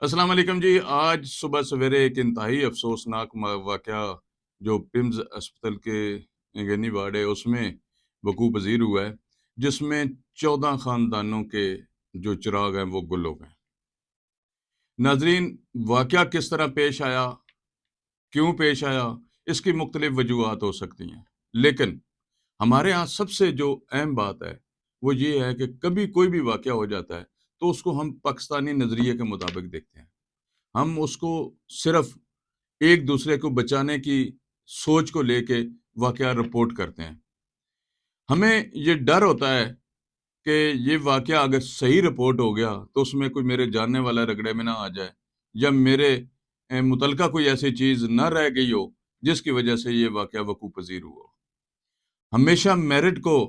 السلام علیکم جی۔ آج صبح سویرے ایک انتہائی افسوسناک واقعہ جو پمز اسپتال کے گنی وارڈ ہے اس میں وقوع پذیر ہوا ہے، جس میں 14 خاندانوں کے جو چراغ ہیں وہ گل ہو گئے۔ ناظرین، واقعہ کس طرح پیش آیا، کیوں پیش آیا، اس کی مختلف وجوہات ہو سکتی ہیں، لیکن ہمارے ہاں سب سے جو اہم بات ہے وہ یہ ہے کہ کبھی کوئی بھی واقعہ ہو جاتا ہے تو اس کو ہم پاکستانی نظریے کے مطابق دیکھتے ہیں۔ ہم اس کو صرف ایک دوسرے کو بچانے کی سوچ کو لے کے واقعہ رپورٹ کرتے ہیں۔ ہمیں یہ ڈر ہوتا ہے کہ یہ واقعہ اگر صحیح رپورٹ ہو گیا تو اس میں کوئی میرے جاننے والا رگڑے میں نہ آ جائے، یا میرے متعلقہ کوئی ایسی چیز نہ رہ گئی ہو جس کی وجہ سے یہ واقعہ وقوع پذیر ہوا۔ ہمیشہ میرٹ کو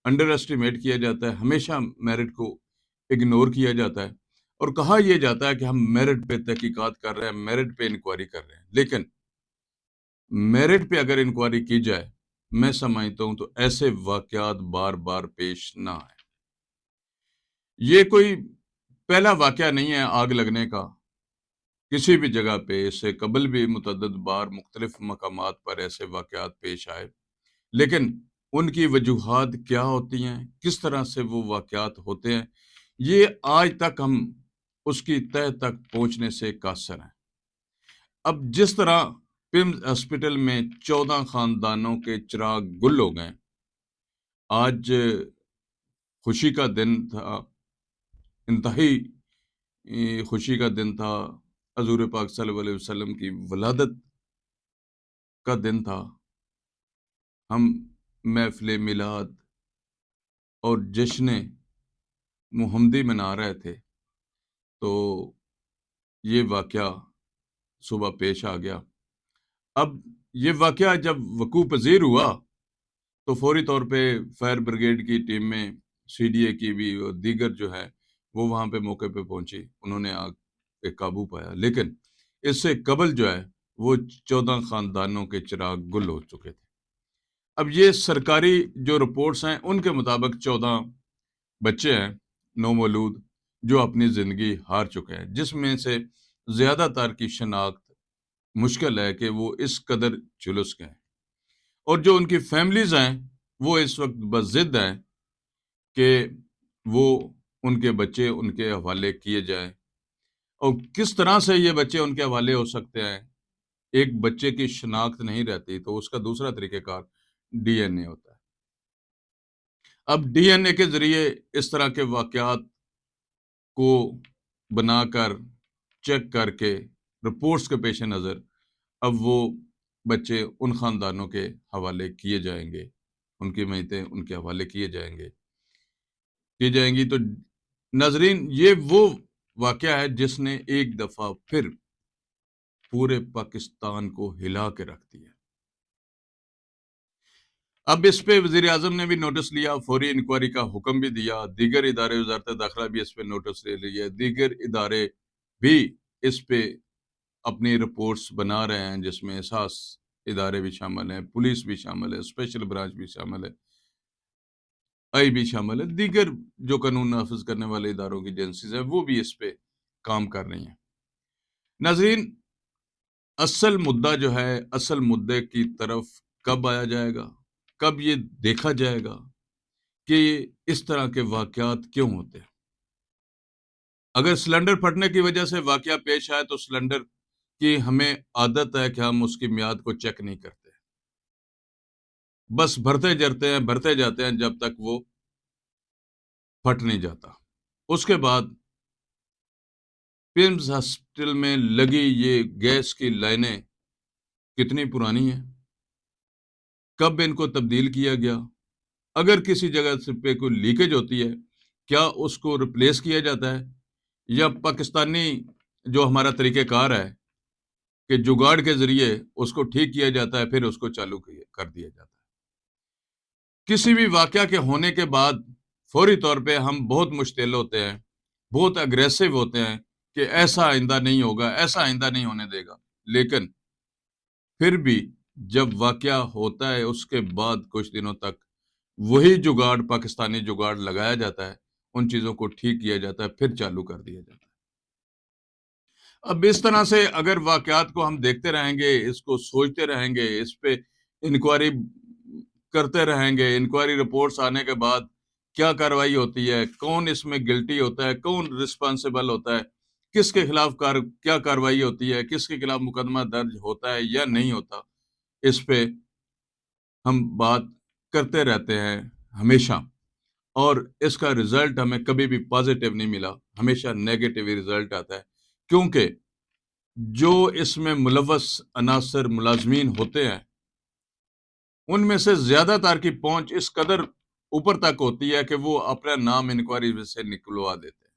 انڈر ایسٹیمیٹ کیا جاتا ہے، ہمیشہ میرٹ کو اگنور کیا جاتا ہے، اور کہا یہ جاتا ہے کہ ہم میرٹ پہ تحقیقات کر رہے ہیں، میرٹ پہ انکوائری کر رہے ہیں، لیکن میرٹ پہ اگر انکوائری کی جائے میں سمجھتا ہوں تو ایسے واقعات بار بار پیش نہ آئے۔ یہ کوئی پہلا واقعہ نہیں ہے آگ لگنے کا، کسی بھی جگہ پہ اس سے قبل بھی متعدد بار مختلف مقامات پر ایسے واقعات پیش آئے، لیکن ان کی وجوہات کیا ہوتی ہیں، کس طرح سے وہ واقعات ہوتے ہیں، یہ آج تک ہم اس کی تہ تک پہنچنے سے قاصر ہیں۔ اب جس طرح پمز ہاسپٹل میں 14 خاندانوں کے چراغ گل ہو گئے، آج خوشی کا دن تھا، انتہائی خوشی کا دن تھا، حضور پاک صلی اللہ علیہ وسلم کی ولادت کا دن تھا، ہم محفل میلاد اور جشن محمدی منا رہے تھے، تو یہ واقعہ صبح پیش آ گیا۔ اب یہ واقعہ جب وقوع پذیر ہوا تو فوری طور پہ فائر بریگیڈ کی ٹیم میں سی ڈی اے کی بھی اور دیگر جو ہے وہ وہاں پہ موقع پہ پہنچی، انہوں نے آگ پہ قابو پایا، لیکن اس سے قبل جو ہے وہ 14 خاندانوں کے چراغ گل ہو چکے تھے۔ اب یہ سرکاری جو رپورٹس ہیں ان کے مطابق 14 بچے ہیں نومولود جو اپنی زندگی ہار چکے ہیں، جس میں سے زیادہ تر کی شناخت مشکل ہے کہ وہ اس قدر جلس گئے، اور جو ان کی فیملیز ہیں وہ اس وقت بضد ہیں کہ وہ ان کے بچے ان کے حوالے کیے جائیں۔ اور کس طرح سے یہ بچے ان کے حوالے ہو سکتے ہیں؟ ایک بچے کی شناخت نہیں رہتی تو اس کا دوسرا طریقہ کار ڈی این اے ہوتا ہے۔ اب ڈی این اے کے ذریعے اس طرح کے واقعات کو بنا کر چیک کر کے رپورٹس کے پیش نظر اب وہ بچے ان خاندانوں کے حوالے کیے جائیں گے، ان کی میتیں ان کے حوالے کی جائیں گی۔ تو ناظرین، یہ وہ واقعہ ہے جس نے ایک دفعہ پھر پورے پاکستان کو ہلا کے رکھ دیا۔ اب اس پہ وزیر اعظم نے بھی نوٹس لیا، فوری انکوائری کا حکم بھی دیا، دیگر ادارے وزارت داخلہ بھی اس پہ نوٹس لے رہی ہے، دیگر ادارے بھی اس پہ اپنی رپورٹس بنا رہے ہیں، جس میں احساس ادارے بھی شامل ہیں، پولیس بھی شامل ہے، اسپیشل برانچ بھی شامل ہے، آئی بھی شامل ہے، دیگر جو قانون نافذ کرنے والے اداروں کی ایجنسیز ہیں وہ بھی اس پہ کام کر رہی ہیں۔ ناظرین، اصل مدعا جو ہے، اصل مدعے کی طرف کب آیا جائے گا، کب یہ دیکھا جائے گا کہ اس طرح کے واقعات کیوں ہوتے ہیں؟ اگر سلنڈر پھٹنے کی وجہ سے واقعہ پیش آئے تو سلنڈر کی ہمیں عادت ہے کہ ہم اس کی میعاد کو چیک نہیں کرتے، بس بھرتے جاتے ہیں جب تک وہ پھٹ نہیں جاتا۔ اس کے بعد پمز ہاسپٹل میں لگی یہ گیس کی لائنیں کتنی پرانی ہیں، کب ان کو تبدیل کیا گیا، اگر کسی جگہ سے پہ کوئی لیکیج ہوتی ہے کیا اس کو ریپلیس کیا جاتا ہے، یا پاکستانی جو ہمارا طریقہ کار ہے کہ جگاڑ کے ذریعے اس کو ٹھیک کیا جاتا ہے پھر اس کو چالو کر دیا جاتا ہے۔ کسی بھی واقعہ کے ہونے کے بعد فوری طور پہ ہم بہت مشتعل ہوتے ہیں، بہت اگریسو ہوتے ہیں کہ ایسا آئندہ نہیں ہوگا، ایسا آئندہ نہیں ہونے دے گا، لیکن پھر بھی جب واقعہ ہوتا ہے اس کے بعد کچھ دنوں تک وہی جگاڑ، پاکستانی جگاڑ لگایا جاتا ہے، ان چیزوں کو ٹھیک کیا جاتا ہے، پھر چالو کر دیا جاتا ہے۔ اب اس طرح سے اگر واقعات کو ہم دیکھتے رہیں گے، اس کو سوچتے رہیں گے، اس پہ انکوائری کرتے رہیں گے، انکوائری رپورٹس آنے کے بعد کیا کارروائی ہوتی ہے، کون اس میں گلٹی ہوتا ہے، کون رسپانسیبل ہوتا ہے، کس کے خلاف کیا کارروائی ہوتی ہے، کس کے خلاف مقدمہ درج ہوتا ہے یا نہیں ہوتا، اس پہ ہم بات کرتے رہتے ہیں ہمیشہ، اور اس کا رزلٹ ہمیں کبھی بھی پازیٹیو نہیں ملا، ہمیشہ نیگیٹو ہی رزلٹ آتا ہے، کیونکہ جو اس میں ملوث عناصر ملازمین ہوتے ہیں ان میں سے زیادہ تر کی پہنچ اس قدر اوپر تک ہوتی ہے کہ وہ اپنا نام انکوائری سے نکلوا دیتے ہیں۔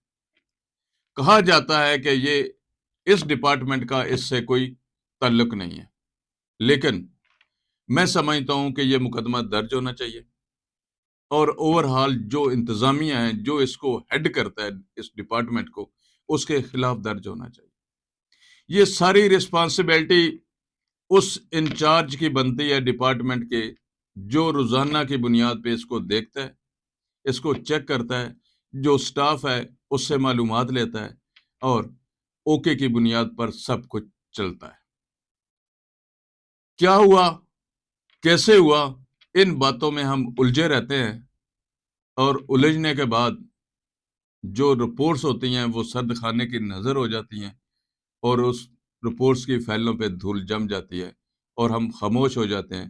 کہا جاتا ہے کہ یہ اس ڈپارٹمنٹ کا اس سے کوئی تعلق نہیں ہے، لیکن میں سمجھتا ہوں کہ یہ مقدمہ درج ہونا چاہیے، اور اوور ہال جو انتظامیہ ہے، جو اس کو ہیڈ کرتا ہے اس ڈپارٹمنٹ کو، اس کے خلاف درج ہونا چاہیے۔ یہ ساری رسپانسبلٹی اس انچارج کی بنتی ہے ڈپارٹمنٹ کے، جو روزانہ کی بنیاد پہ اس کو دیکھتا ہے، اس کو چیک کرتا ہے، جو سٹاف ہے اس سے معلومات لیتا ہے، اور اوکے کی بنیاد پر سب کچھ چلتا ہے۔ کیا ہوا، کیسے ہوا، ان باتوں میں ہم الجھے رہتے ہیں، اور الجھنے کے بعد جو رپورٹس ہوتی ہیں وہ سرد خانے کی نظر ہو جاتی ہیں، اور اس رپورٹس کی فائلوں پہ دھول جم جاتی ہے، اور ہم خاموش ہو جاتے ہیں،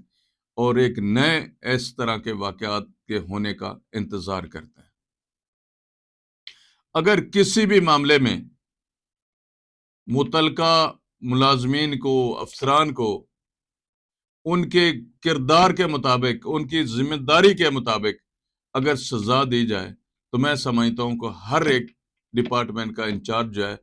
اور ایک نئے اس طرح کے واقعات کے ہونے کا انتظار کرتے ہیں۔ اگر کسی بھی معاملے میں متعلقہ ملازمین کو، افسران کو ان کے کردار کے مطابق، ان کی ذمہ داری کے مطابق اگر سزا دی جائے، تو میں سمجھتا ہوں کہ ہر ایک ڈپارٹمنٹ کا انچارج جو ہے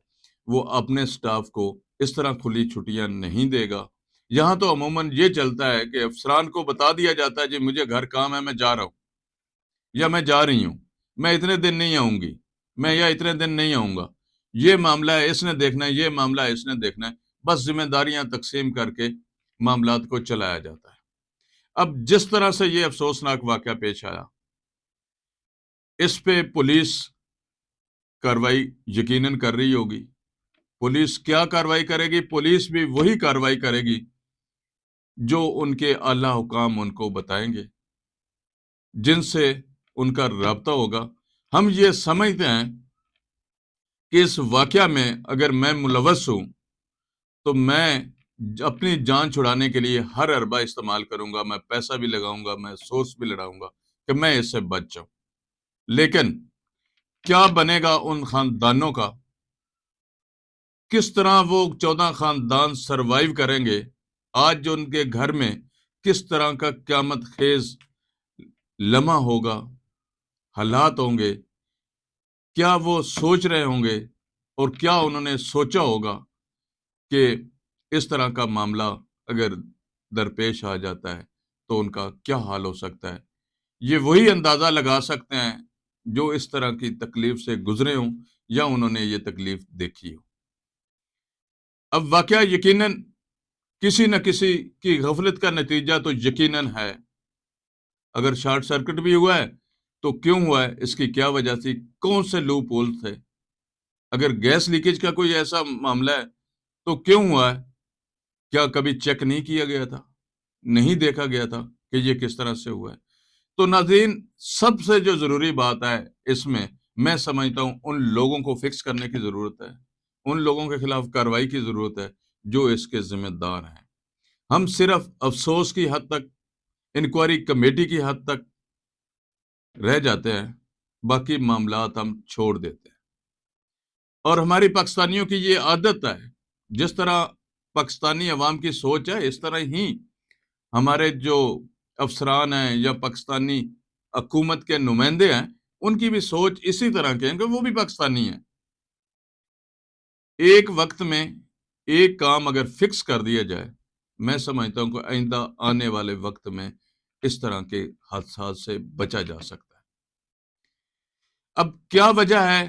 وہ اپنے سٹاف کو اس طرح کھلی چھٹیاں نہیں دے گا۔ یہاں تو عموماً یہ چلتا ہے کہ افسران کو بتا دیا جاتا ہے جی مجھے گھر کام ہے، میں جا رہا ہوں یا میں جا رہی ہوں، میں اتنے دن نہیں آؤں گی، میں یا اتنے دن نہیں آؤں گا، یہ معاملہ ہے اس نے دیکھنا ہے، یہ معاملہ ہے اس نے دیکھنا ہے، بس ذمہ داریاں تقسیم کر کے معاملات کو چلایا جاتا ہے۔ اب جس طرح سے یہ افسوسناک واقعہ پیش آیا، اس پہ پولیس کارروائی یقیناً کر رہی ہوگی۔ پولیس کیا کارروائی کرے گی؟ پولیس بھی وہی کارروائی کرے گی جو ان کے اعلیٰ حکام ان کو بتائیں گے، جن سے ان کا رابطہ ہوگا۔ ہم یہ سمجھتے ہیں کہ اس واقعہ میں اگر میں ملوث ہوں تو میں اپنی جان چھڑانے کے لیے ہر حربہ استعمال کروں گا، میں پیسہ بھی لگاؤں گا، میں سورس بھی لڑاؤں گا کہ میں اس سے بچ جاؤں۔ لیکن کیا بنے گا ان خاندانوں کا؟ کس طرح وہ 14 خاندان سروائیو کریں گے آج جو ان کے گھر میں کس طرح کا قیامت خیز لمحہ ہوگا، حالات ہوں گے؟ کیا وہ سوچ رہے ہوں گے، اور کیا انہوں نے سوچا ہوگا کہ اس طرح کا معاملہ اگر درپیش آ جاتا ہے تو ان کا کیا حال ہو سکتا ہے؟ یہ وہی اندازہ لگا سکتے ہیں جو اس طرح کی تکلیف سے گزرے ہوں یا انہوں نے یہ تکلیف دیکھی ہو۔ اب واقعہ یقیناً کسی نہ کسی کی غفلت کا نتیجہ تو یقیناً ہے۔ اگر شارٹ سرکٹ بھی ہوا ہے تو کیوں ہوا ہے، اس کی کیا وجہ تھی، کون سے لوپ ہول تھے؟ اگر گیس لیکیج کا کوئی ایسا معاملہ ہے تو کیوں ہوا ہے؟ کیا کبھی چیک نہیں کیا گیا تھا، نہیں دیکھا گیا تھا کہ یہ کس طرح سے ہوا ہے؟ تو ناظرین، سب سے جو ضروری بات ہے اس میں سمجھتا ہوں ان لوگوں کو فکس کرنے کی ضرورت ہے، ان لوگوں کے خلاف کارروائی کی ضرورت ہے جو اس کے ذمہ دار ہیں۔ ہم صرف افسوس کی حد تک، انکوائری کمیٹی کی حد تک رہ جاتے ہیں، باقی معاملات ہم چھوڑ دیتے ہیں۔ اور ہماری پاکستانیوں کی یہ عادت ہے، جس طرح پاکستانی عوام کی سوچ ہے اس طرح ہی ہمارے جو افسران ہیں یا پاکستانی حکومت کے نمائندے ہیں ان کی بھی سوچ اسی طرح کے ہیں کہ وہ بھی پاکستانی ہیں۔ ایک وقت میں ایک کام اگر فکس کر دیا جائے، میں سمجھتا ہوں کہ آئندہ آنے والے وقت میں اس طرح کے حادثات سے بچا جا سکتا ہے۔ اب کیا وجہ ہے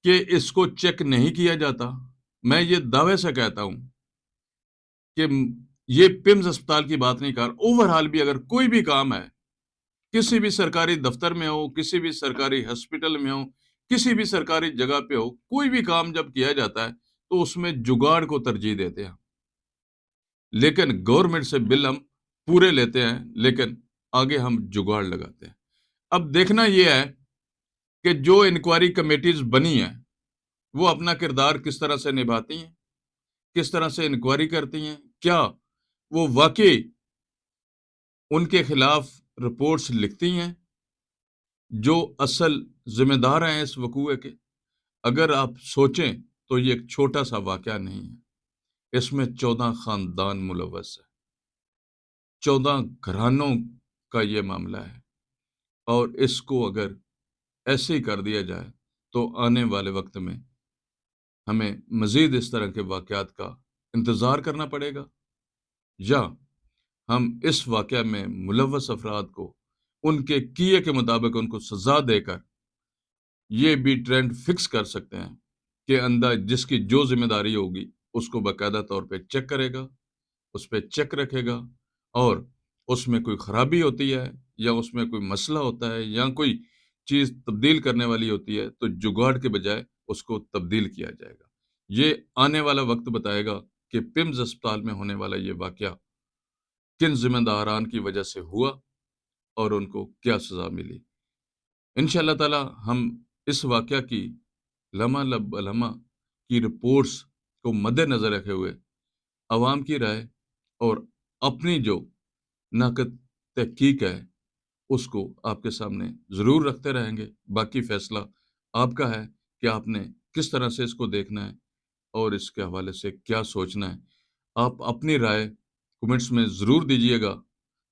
کہ اس کو چیک نہیں کیا جاتا؟ میں یہ دعوے سے کہتا ہوں کہ یہ پمز اسپتال کی بات نہیں کر، اوور ہال بھی اگر کوئی بھی کام ہے، کسی بھی سرکاری دفتر میں ہو، کسی بھی سرکاری ہسپتال میں ہو، کسی بھی سرکاری جگہ پہ ہو، کوئی بھی کام جب کیا جاتا ہے تو اس میں جگاڑ کو ترجیح دیتے ہیں، لیکن گورنمنٹ سے بل ہم پورے لیتے ہیں، لیکن آگے ہم جگاڑ لگاتے ہیں۔ اب دیکھنا یہ ہے کہ جو انکوائری کمیٹیز بنی ہیں وہ اپنا کردار کس طرح سے نبھاتی ہیں، کس طرح سے انکوائری کرتی ہیں، کیا وہ واقعی ان کے خلاف رپورٹس لکھتی ہیں جو اصل ذمہ دار ہیں اس وقوعے کے۔ اگر آپ سوچیں تو یہ ایک چھوٹا سا واقعہ نہیں ہے، اس میں 14 خاندان ملوث ہے، 14 گھرانوں کا یہ معاملہ ہے، اور اس کو اگر ایسے ہی کر دیا جائے تو آنے والے وقت میں ہمیں مزید اس طرح کے واقعات کا انتظار کرنا پڑے گا، یا ہم اس واقعہ میں ملوث افراد کو ان کے کیے کے مطابق ان کو سزا دے کر یہ بھی ٹرینڈ فکس کر سکتے ہیں کہ جس کی جو ذمہ داری ہوگی اس کو باقاعدہ طور پہ چیک کرے گا، اس پہ چیک رکھے گا، اور اس میں کوئی خرابی ہوتی ہے یا اس میں کوئی مسئلہ ہوتا ہے یا کوئی چیز تبدیل کرنے والی ہوتی ہے تو جگاڑ کے بجائے اس کو تبدیل کیا جائے گا۔ یہ آنے والا وقت بتائے گا کہ پمز اسپتال میں ہونے والا یہ واقعہ کن ذمہ داران کی وجہ سے ہوا اور ان کو کیا سزا ملی۔ انشاءاللہ تعالی ہم اس واقعہ کی لمحہ لمحہ کی رپورٹس کو مد نظر رکھے ہوئے عوام کی رائے اور اپنی جو ناقد تحقیق ہے اس کو آپ کے سامنے ضرور رکھتے رہیں گے۔ باقی فیصلہ آپ کا ہے کہ آپ نے کس طرح سے اس کو دیکھنا ہے اور اس کے حوالے سے کیا سوچنا ہے۔ آپ اپنی رائے کمنٹس میں ضرور دیجیے گا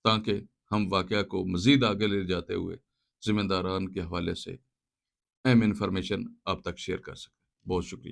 تاکہ ہم واقعہ کو مزید آگے لے جاتے ہوئے ذمہ داران کے حوالے سے اہم انفارمیشن آپ تک شیئر کر سکیں۔ بہت شکریہ۔